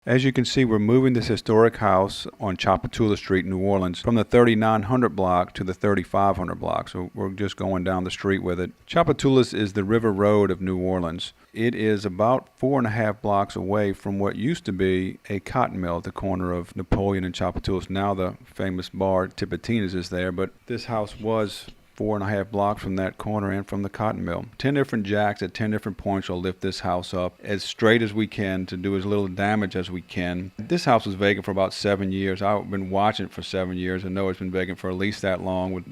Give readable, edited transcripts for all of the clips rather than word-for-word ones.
As you can see, we're moving this historic house on Tchoupitoulas Street in New Orleans from the 3900 block to the 3500 block. So we're just going down the street with it. Tchoupitoulas is the River Road of New Orleans. It is about 4.5 blocks away from what used to be a cotton mill at the corner of Napoleon and Tchoupitoulas. Now the famous bar Tipitina's is there, but this house was 4.5 blocks from that corner and from the cotton mill. 10 different jacks at 10 different points will lift this house up as straight as we can to do as little damage as we can. This house was vacant for about 7 years. I've been watching it for 7 years and know it's been vacant for at least that long with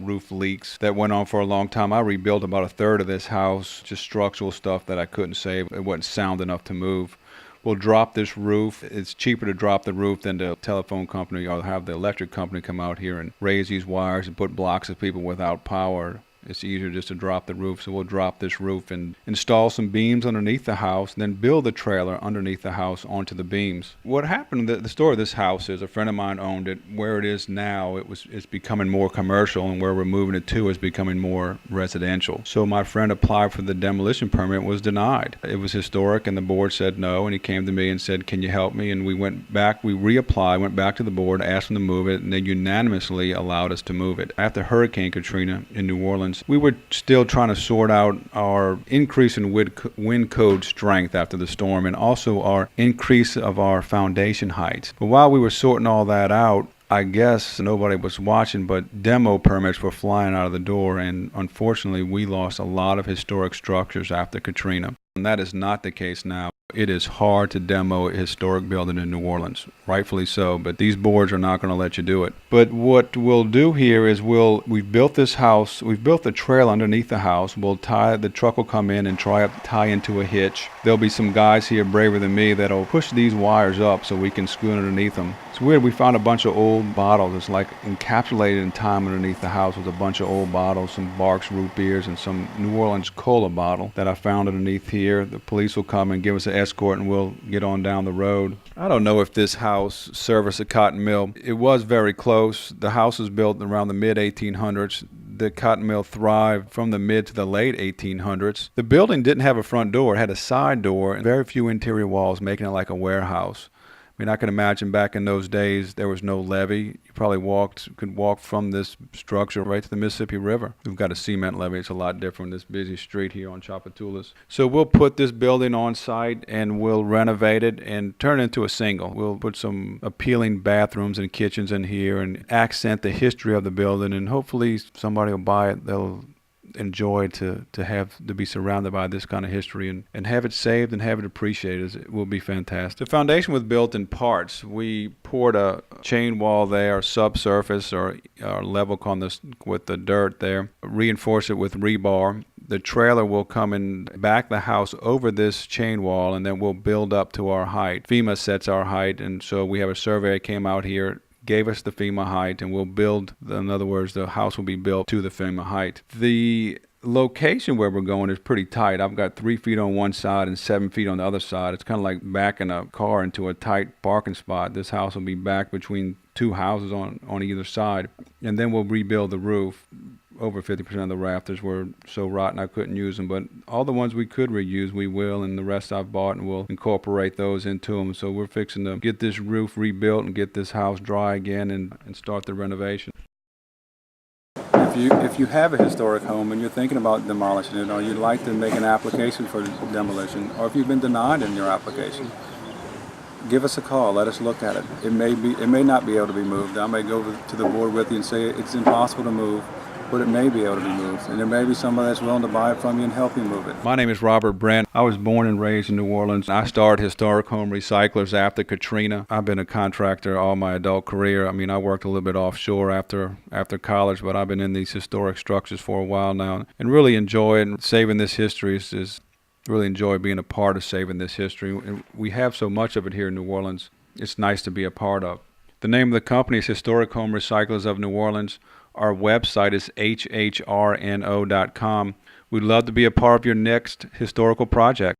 roof leaks that went on for a long time. I rebuilt about a third of this house, just structural stuff that I couldn't save. It wasn't sound enough to move. We'll drop this roof. It's cheaper to drop the roof than the telephone company or have the electric company come out here and raise these wires and put blocks of people without power. It's easier just to drop the roof, so we'll drop this roof and install some beams underneath the house, and then build the trailer underneath the house onto the beams. What happened, the story of this house is a friend of mine owned it. Where it is now, it's becoming more commercial, and where we're moving it to is becoming more residential. So my friend applied for the demolition permit, was denied. It was historic, and the board said no, and he came to me and said, "Can you help me?" And we went back, we reapplied, went back to the board, asked them to move it, and they unanimously allowed us to move it. After Hurricane Katrina in New Orleans, we were still trying to sort out our increase in wind code strength after the storm and also our increase of our foundation heights. But while we were sorting all that out, I guess nobody was watching, but demo permits were flying out of the door, and unfortunately we lost a lot of historic structures after Katrina. And that is not the case now. It is hard to demo a historic building in New Orleans, rightfully so, but these boards are not going to let you do it. But what we'll do here is we've built this house, we've built the trail underneath the house. The truck will come in and tie into a hitch. There'll be some guys here braver than me that'll push these wires up so we can scoot underneath them. It's weird, we found a bunch of old bottles. It's like encapsulated in time underneath the house with a bunch of old bottles, some Barks root beers and some New Orleans cola bottle that I found underneath here. The police will come and give us an escort and we'll get on down the road. I don't know if this house serviced a cotton mill. It was very close. The house was built around the mid-1800s. The cotton mill thrived from the mid to the late 1800s. The building didn't have a front door. It had a side door and very few interior walls, making it like a warehouse. I mean, I can imagine back in those days there was no levee. You probably could walk from this structure right to the Mississippi River. We've got a cement levee. It's a lot different, this busy street here on Tchoupitoulas. So we'll put this building on site and we'll renovate it and turn it into a single. We'll put some appealing bathrooms and kitchens in here and accent the history of the building, and hopefully somebody will buy it. They'll enjoy to be surrounded by this kind of history and have it saved and have it appreciated. It will be fantastic. The foundation was built in parts. We poured a chain wall there, subsurface or level with the dirt there, reinforce it with rebar. The trailer will come and back the house over this chain wall, and then we'll build up to our height. FEMA sets our height, and so we have a surveyor came out here, gave us the FEMA height, and we'll build, in other words, the house will be built to the FEMA height. The location where we're going is pretty tight. I've got 3 feet on one side and 7 feet on the other side. It's kind of like backing a car into a tight parking spot. This house will be back between two houses on either side, and then we'll rebuild the roof. Over 50% of the rafters were so rotten I couldn't use them, but all the ones we could reuse we will, and the rest I've bought, and we'll incorporate those into them. So we're fixing to get this roof rebuilt and get this house dry again and start the renovation. If you have a historic home and you're thinking about demolishing it, or you'd like to make an application for demolition, or if you've been denied in your application, give us a call. Let us look at it. It may not be able to be moved. I may go to the board with you and say it's impossible to move, but it may be able to be moved, and there may be somebody that's willing to buy it from you and help you move it. My name is Robert Brent. I was born and raised in New Orleans. I started Historic Home Recyclers after Katrina. I've been a contractor all my adult career. I mean, I worked a little bit offshore after college, but I've been in these historic structures for a while now and really enjoy it. And saving this history is really enjoy being a part of saving this history. And we have so much of it here in New Orleans. It's nice to be a part of. The name of the company is Historic Home Recyclers of New Orleans. Our website is hhrno.com. We'd love to be a part of your next historical project.